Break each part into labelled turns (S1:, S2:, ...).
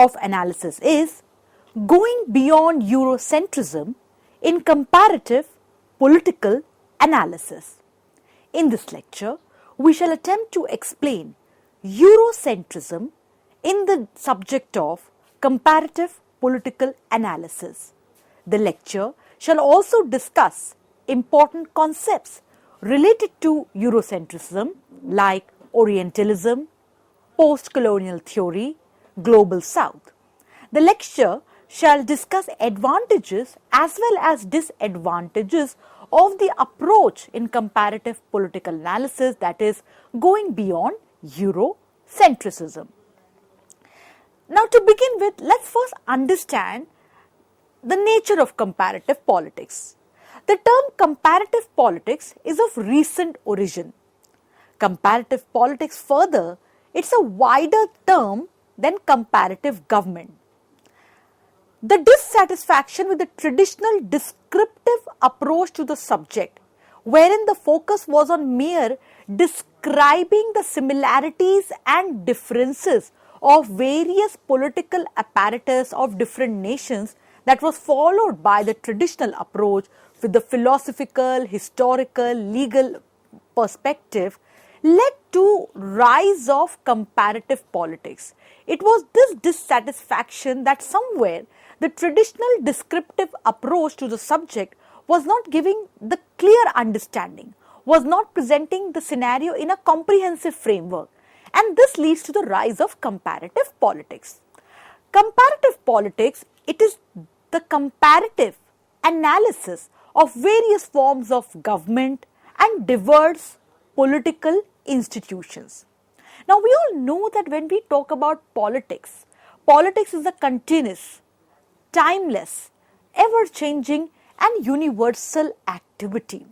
S1: of analysis is going beyond Eurocentrism in comparative political analysis. In this lecture, we shall attempt to explain Eurocentrism in the subject of comparative political analysis. The lecture shall also discuss important concepts related to Eurocentrism like Orientalism, post-colonial theory, global South. The lecture shall discuss advantages as well as disadvantages of the approach in comparative political analysis, that is, going beyond Eurocentrism. Now, to begin with, let's first understand the nature of comparative politics. The term comparative politics is of recent origin. Comparative politics, further, it's a wider term than comparative government. The dissatisfaction with the traditional descriptive approach to the subject, wherein the focus was on mere describing the similarities and differences of various political apparatus of different nations, that was followed by the traditional approach with the philosophical, historical, legal perspective, led to rise of comparative politics. It was this dissatisfaction that somewhere the traditional descriptive approach to the subject was not giving the clear understanding, was not presenting the scenario in a comprehensive framework, and this leads to the rise of comparative politics. Comparative politics, it is the comparative analysis of various forms of government and diverse political institutions. Now, we all know that when we talk about politics, politics is a continuous, timeless, ever-changing and universal activity.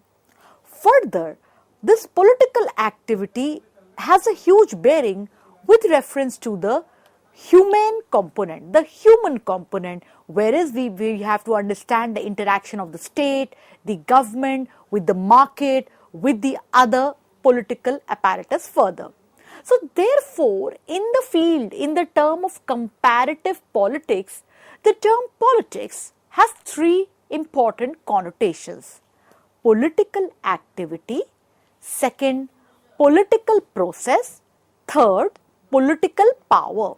S1: Further, this political activity has a huge bearing with reference to the human component, whereas we have to understand the interaction of the state, the government, with the market, with the other political apparatus further. So therefore, in the field, in the term of comparative politics, the term politics has three important connotations: political activity, second, political process, third, political power.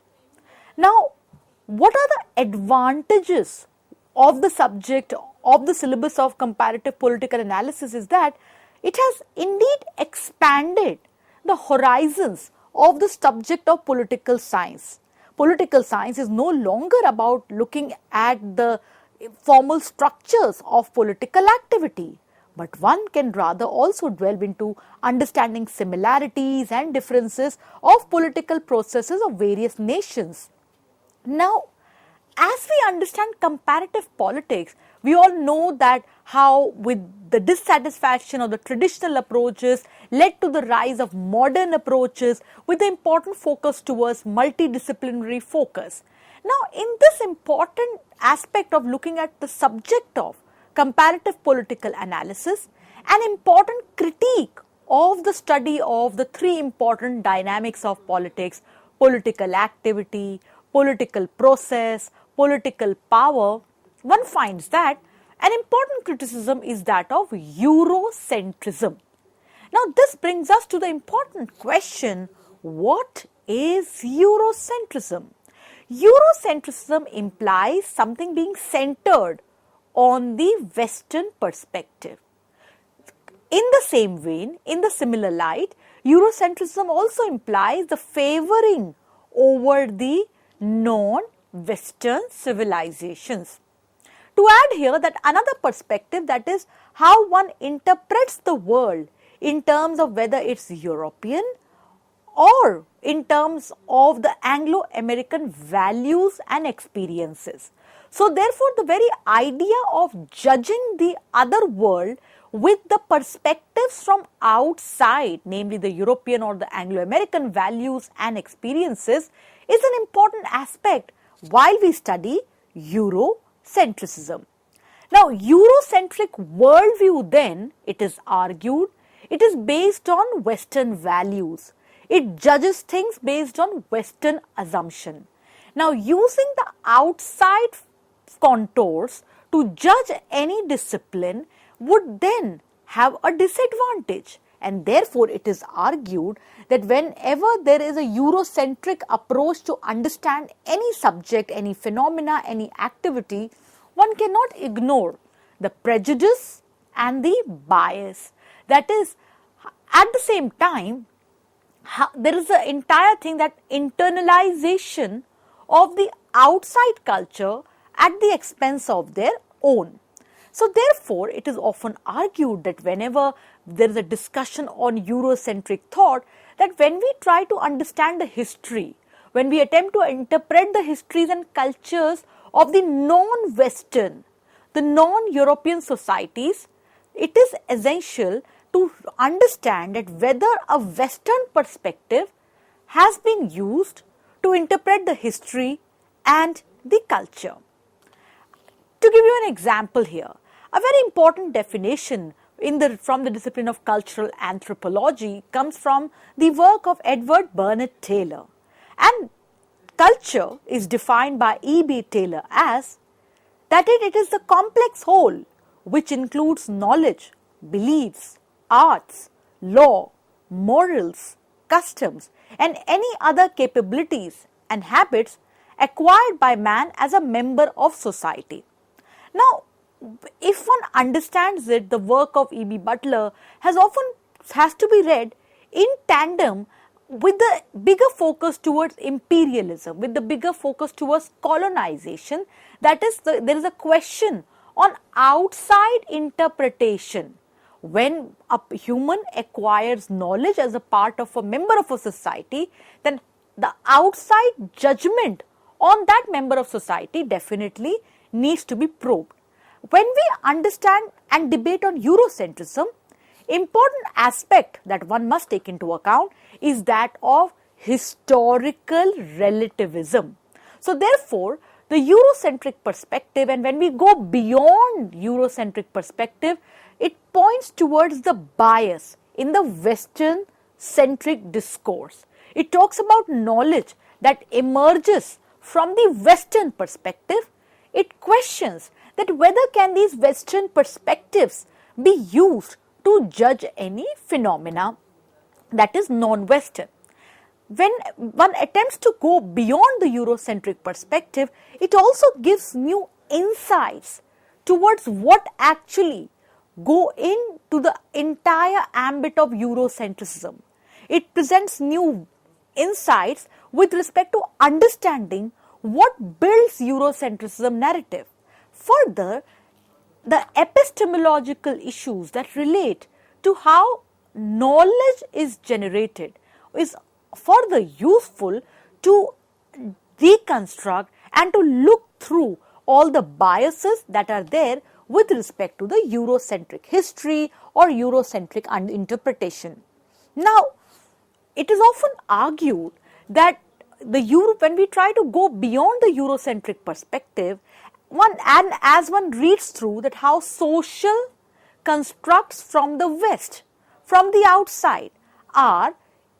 S1: Now, what are the advantages of the subject of the syllabus of comparative political analysis is that it has indeed expanded the horizons of the subject of political science. Political science is no longer about looking at the formal structures of political activity, but one can rather also delve into understanding similarities and differences of political processes of various nations. Now, as we understand comparative politics, we all know that how with the dissatisfaction of the traditional approaches led to the rise of modern approaches with the important focus towards multidisciplinary focus. Now, in this important aspect of looking at the subject of comparative political analysis, an important critique of the study of the three important dynamics of politics: political activity, political process, political power, one finds that an important criticism is that of Eurocentrism. Now, this brings us to the important question: what is Eurocentrism? Eurocentrism implies something being centered on the Western perspective. In the same vein, in the similar light, Eurocentrism also implies the favoring over the non-Western civilizations. To add here that another perspective, that is how one interprets the world in terms of whether it's European or in terms of the Anglo-American values and experiences. So therefore, the very idea of judging the other world with the perspectives from outside, namely the European or the Anglo-American values and experiences, is an important aspect while we study Eurocentrism. Now, Eurocentric worldview then, it is argued, it is based on Western values. It judges things based on Western assumption. Now, using the outside contours to judge any discipline would then have a disadvantage, and therefore it is argued that whenever there is a Eurocentric approach to understand any subject, any phenomena, any activity, one cannot ignore the prejudice and the bias. That is, at the same time, there is the entire thing, that internalization of the outside culture at the expense of their own. So therefore, it is often argued that whenever there is a discussion on Eurocentric thought, that when we try to understand the history, when we attempt to interpret the histories and cultures of the non-Western, the non-European societies, it is essential to understand that whether a Western perspective has been used to interpret the history and the culture. To give you an example here, a very important definition from the discipline of cultural anthropology comes from the work of Edward Burnett Taylor. And culture is defined by E.B. Taylor as that it is the complex whole which includes knowledge, beliefs, arts, law, morals, customs, and any other capabilities and habits acquired by man as a member of society. Now, if one understands it, the work of E.B. Butler has to be read in tandem with the bigger focus towards imperialism, with the bigger focus towards colonization. That is, there is a question on outside interpretation. When a human acquires knowledge as a part of a member of a society, then the outside judgment on that member of society definitely needs to be probed. When we understand and debate on Eurocentrism, important aspect that one must take into account is that of historical relativism. So therefore, the Eurocentric perspective, and when we go beyond Eurocentric perspective, it points towards the bias in the Western centric discourse. It talks about knowledge that emerges from the Western perspective. It questions that whether can these Western perspectives be used to judge any phenomena that is non-Western. When one attempts to go beyond the Eurocentric perspective, it also gives new insights towards what actually go into the entire ambit of Eurocentrism. It presents new insights with respect to understanding what builds Eurocentrism narrative. Further, the epistemological issues that relate to how knowledge is generated is further useful to deconstruct and to look through all the biases that are there with respect to the Eurocentric history or Eurocentric interpretation. Now, it is often argued that when we try to go beyond the Eurocentric perspective, as one reads through that how social constructs from the West, from the outside, are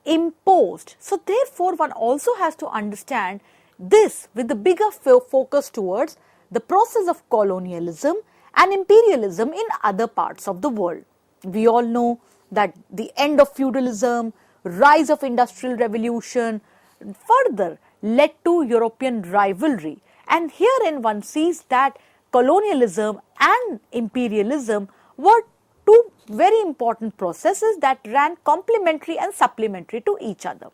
S1: imposed. So therefore, one also has to understand this with the bigger focus towards the process of colonialism and imperialism in other parts of the world. We all know that the end of feudalism, rise of industrial revolution further led to European rivalry, and herein one sees that colonialism and imperialism were two very important processes that ran complementary and supplementary to each other.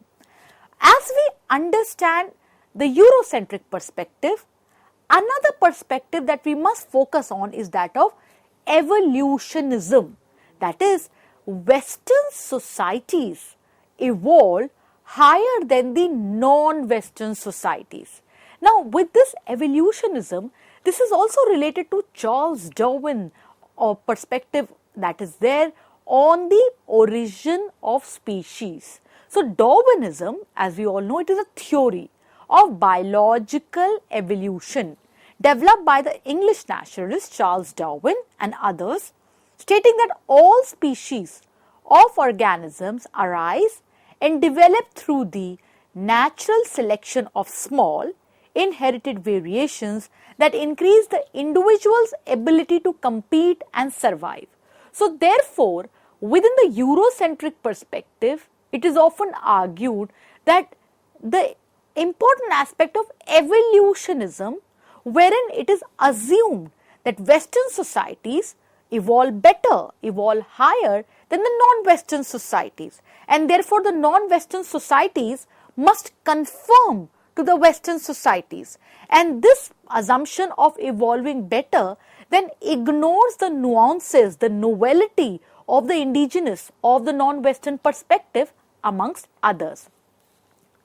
S1: As we understand the Eurocentric perspective, another perspective that we must focus on is that of evolutionism. That is, Western societies evolved higher than the non-Western societies. Now, with this evolutionism, this is also related to Charles Darwin perspective that is there on the origin of species. So, Darwinism, as we all know, it is a theory of biological evolution developed by the English naturalist Charles Darwin and others, stating that all species of organisms arise and develop through the natural selection of small, inherited variations that increase the individual's ability to compete and survive. So therefore, within the Eurocentric perspective, it is often argued that the important aspect of evolutionism, wherein it is assumed that Western societies evolve better, evolve higher than the non-Western societies, and therefore the non-Western societies must conform to the Western societies. And this assumption of evolving better then ignores the nuances, the novelty of the indigenous, of the non-Western perspective, amongst others.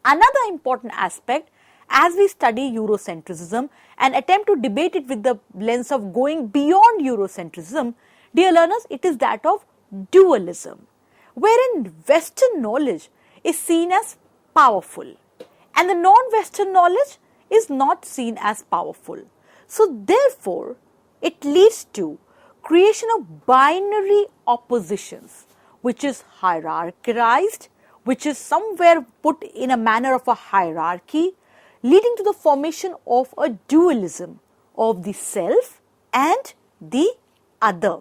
S1: Another important aspect as we study Eurocentrism and attempt to debate it with the lens of going beyond Eurocentrism, dear learners, it is that of dualism, wherein Western knowledge is seen as powerful and the non-Western knowledge is not seen as powerful. So therefore, it leads to creation of binary oppositions, which is hierarchized, which is somewhere put in a manner of a hierarchy, leading to the formation of a dualism of the self and the other.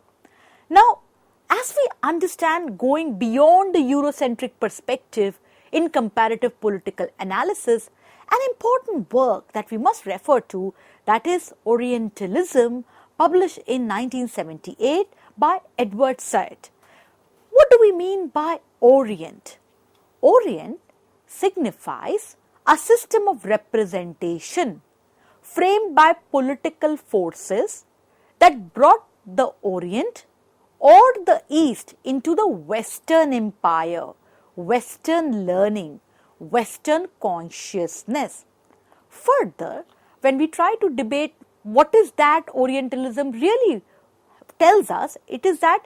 S1: Now, as we understand going beyond the Eurocentric perspective in comparative political analysis, an important work that we must refer to, that is Orientalism, published in 1978 by Edward Said. What do we mean by Orient? Orient signifies a system of representation framed by political forces that brought the Orient or the East into the Western empire, Western learning, Western consciousness. Further, when we try to debate what is that Orientalism really tells us, it is that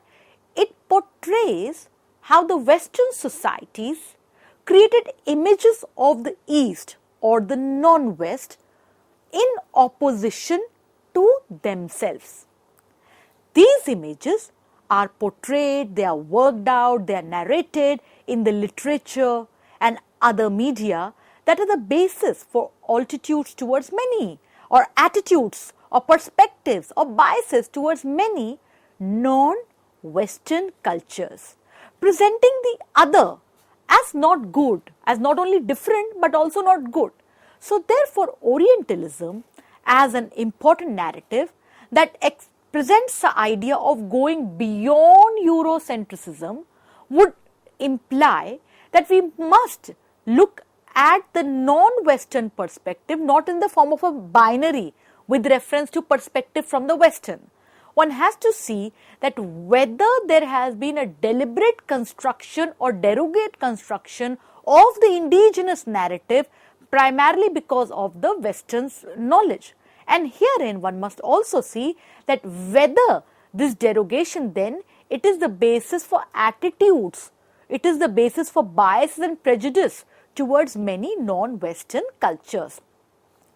S1: it portrays how the Western societies created images of the East or the non-West in opposition to themselves. These images are portrayed, they are worked out, they are narrated in the literature and other media that are the basis for attitudes towards many, or attitudes or perspectives or biases towards many non-Western cultures, presenting the other as not good, as not only different but also not good. So therefore, Orientalism as an important narrative that presents the idea of going beyond Eurocentrism would imply that we must look at the non-Western perspective not in the form of a binary with reference to perspective from the Western. One has to see that whether there has been a deliberate construction or derogate construction of the indigenous narrative primarily because of the Western's knowledge. And herein one must also see that whether this derogation then, it is the basis for attitudes, it is the basis for biases and prejudice towards many non-Western cultures.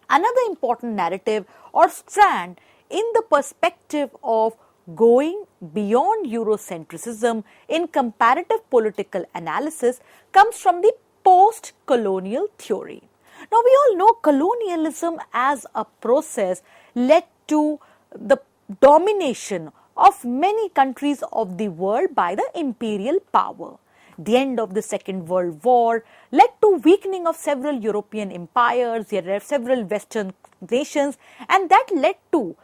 S1: Another important narrative or strand in the perspective of going beyond Eurocentrism in comparative political analysis comes from the post-colonial theory. Now, we all know colonialism as a process led to the domination of many countries of the world by the imperial power. The end of the Second World War led to weakening of several European empires, there are several Western nations, and that led to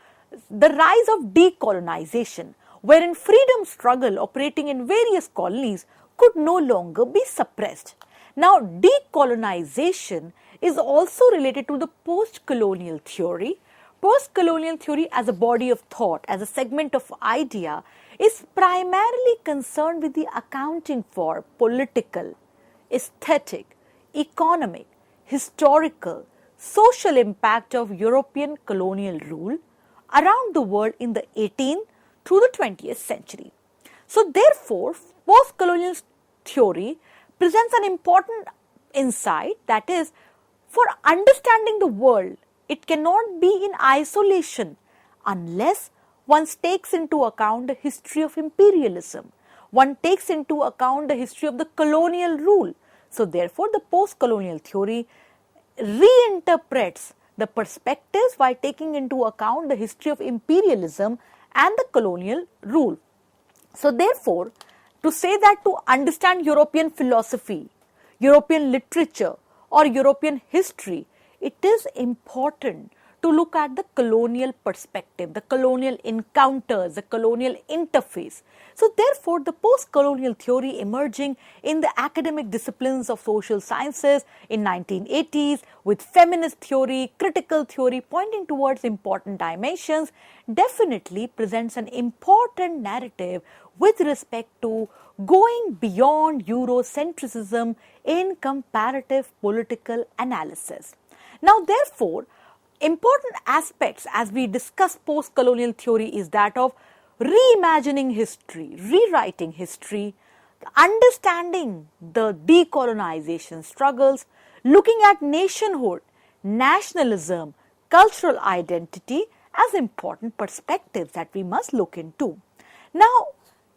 S1: the rise of decolonization, wherein freedom struggle operating in various colonies could no longer be suppressed. Now, decolonization is also related to the post-colonial theory. Post-colonial theory as a body of thought, as a segment of idea, is primarily concerned with the accounting for political, aesthetic, economic, historical, social impact of European colonial rule around the world in the 18th through the 20th century. So therefore, post-colonial theory presents an important insight, that is, for understanding the world, it cannot be in isolation unless one takes into account the history of imperialism. One takes into account the history of the colonial rule. So therefore, the post-colonial theory reinterprets the perspectives while taking into account the history of imperialism and the colonial rule. So therefore, to say that to understand European philosophy, European literature or European history, it is important to look at the colonial perspective, the colonial encounters, the colonial interface. So therefore, the post-colonial theory emerging in the academic disciplines of social sciences in 1980s with feminist theory, critical theory pointing towards important dimensions definitely presents an important narrative with respect to going beyond Eurocentrism in comparative political analysis. Now, therefore, important aspects as we discuss post-colonial theory is that of reimagining history, rewriting history, understanding the decolonization struggles, looking at nationhood, nationalism, cultural identity as important perspectives that we must look into. Now,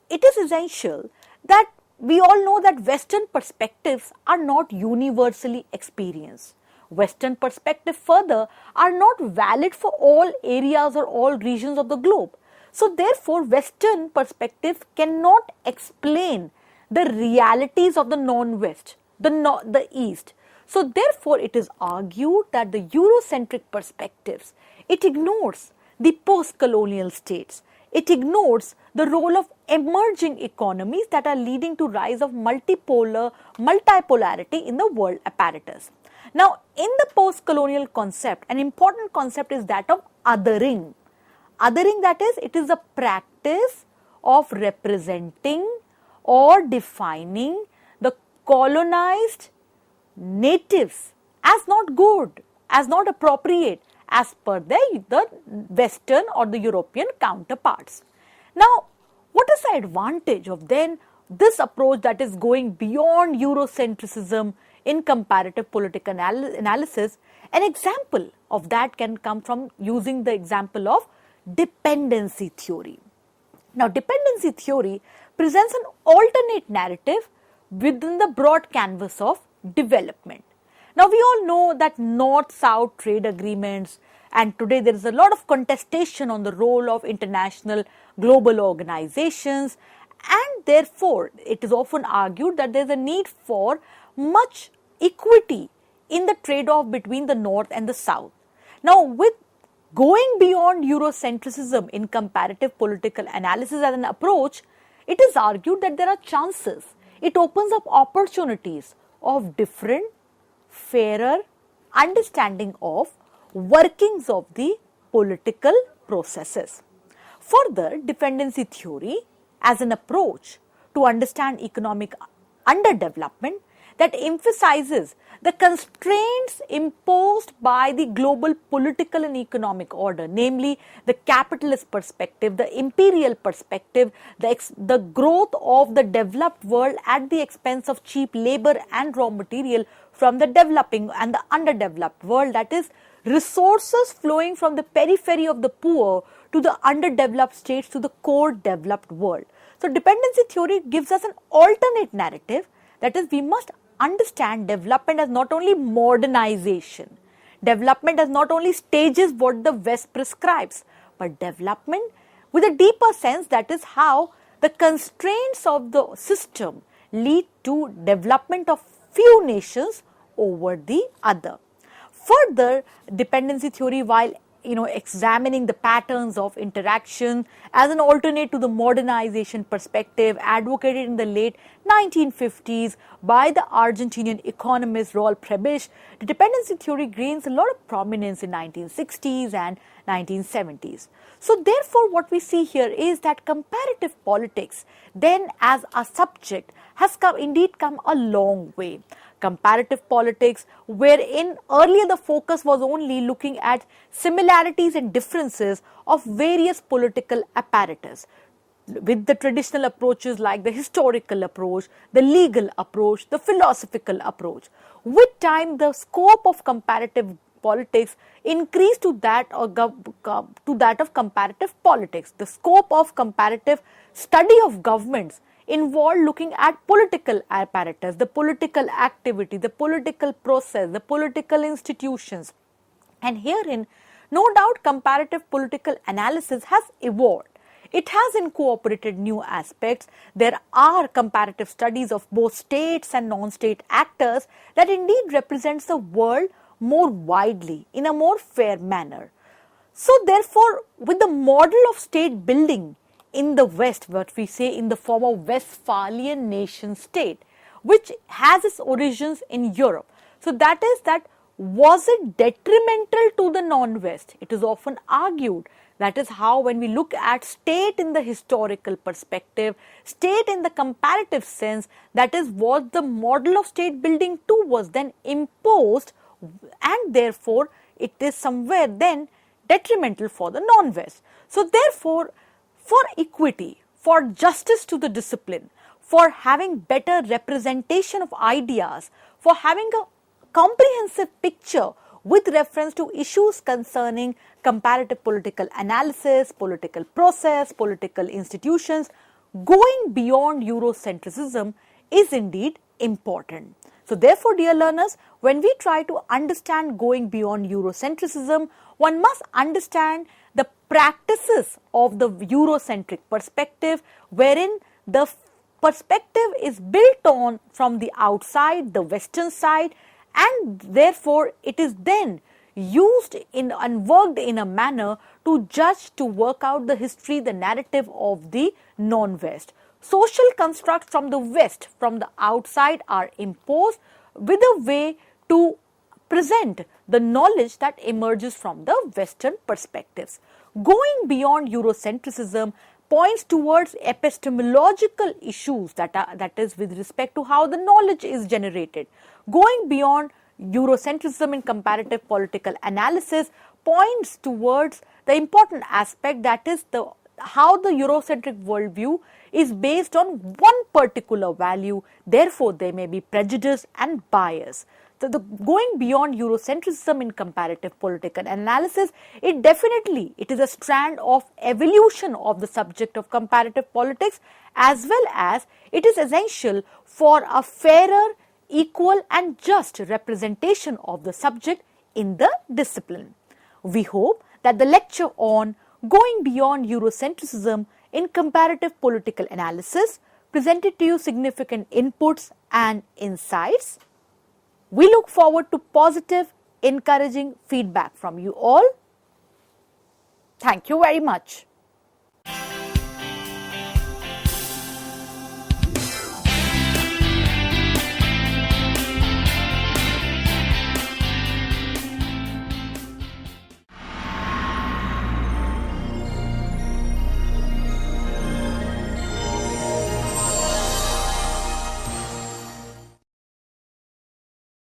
S1: it is essential that we all know that Western perspectives are not universally experienced. Western perspectives further are not valid for all areas or all regions of the globe. So therefore, Western perspectives cannot explain the realities of the non-West, the East. So therefore, it is argued that the Eurocentric perspectives, it ignores the post-colonial states. It ignores the role of emerging economies that are leading to rise of multipolarity in the world apparatus. Now, in the post-colonial concept, an important concept is that of othering. Othering, that is, it is a practice of representing or defining the colonized natives as not good, as not appropriate, as per the Western or the European counterparts. Now, what is the advantage of then this approach that is going beyond Eurocentrism in comparative political analysis? An example of that can come from using the example of dependency theory. Now, dependency theory presents an alternate narrative within the broad canvas of development. Now, we all know that North-South trade agreements, and today there is a lot of contestation on the role of international global organizations, and therefore it is often argued that there is a need for much equity in the trade-off between the North and the South. Now, with going beyond Eurocentrism in comparative political analysis as an approach, it is argued that there are chances. It opens up opportunities of different, fairer understanding of workings of the political processes. Further, dependency theory as an approach to understand economic underdevelopment that emphasizes the constraints imposed by the global political and economic order, namely the capitalist perspective, the imperial perspective, the growth of the developed world at the expense of cheap labor and raw material from the developing and the underdeveloped world, that is, resources flowing from the periphery of the poor to the underdeveloped states to the core developed world. So, dependency theory gives us an alternate narrative, that is, we must understand development as not only modernization, development as not only stages what the West prescribes, but development with a deeper sense, that is how the constraints of the system lead to development of few nations over the other. Further, dependency theory, while examining the patterns of interaction as an alternate to the modernization perspective advocated in the late 1950s by the Argentinian economist Raul Prebisch, the dependency theory gains a lot of prominence in 1960s and 1970s. So therefore, what we see here is that comparative politics then as a subject has indeed come a long way. Comparative politics, wherein earlier the focus was only looking at similarities and differences of various political apparatus, with the traditional approaches like the historical approach, the legal approach, the philosophical approach. With time, the scope of comparative politics increased to that of comparative politics. The scope of comparative study of governments involved looking at political apparatus, the political activity, the political process, the political institutions, And herein, no doubt, comparative political analysis has evolved. It has incorporated new aspects. There are comparative studies of both states and non-state actors that indeed represents the world more widely in a more fair manner. So therefore, with the model of state building in the West, what we say in the form of Westphalian nation state, which has its origins in Europe. So that is that, was it detrimental to the non-West? It is often argued. That is how, when we look at state in the historical perspective, state in the comparative sense, that is what the model of state building too was then imposed, and therefore it is somewhere then detrimental for the non-West. So therefore, for equity, for justice to the discipline, for having better representation of ideas, for having a comprehensive picture with reference to issues concerning comparative political analysis, political process, political institutions, going beyond Eurocentrism is indeed important. So therefore, dear learners, when we try to understand going beyond Eurocentrism, one must understand the practices of the Eurocentric perspective, wherein the perspective is built on from the outside, the Western side, and therefore it is then used in and worked in a manner to judge, to work out the history, the narrative of the non-West. Social constructs from the West, from the outside, are imposed with a way to present the knowledge that emerges from the Western perspectives. Going beyond Eurocentrism points towards epistemological issues, that is with respect to how the knowledge is generated. Going beyond Eurocentrism in comparative political analysis points towards the important aspect, that is how the Eurocentric worldview is based on one particular value, therefore there may be prejudice and bias. So the going beyond Eurocentrism in comparative political analysis, it is a strand of evolution of the subject of comparative politics, as well as it is essential for a fairer, equal and just representation of the subject in the discipline. We hope that the lecture on going beyond Eurocentrism in comparative political analysis presented to you significant inputs and insights. We look forward to positive, encouraging feedback from you all. Thank you very much.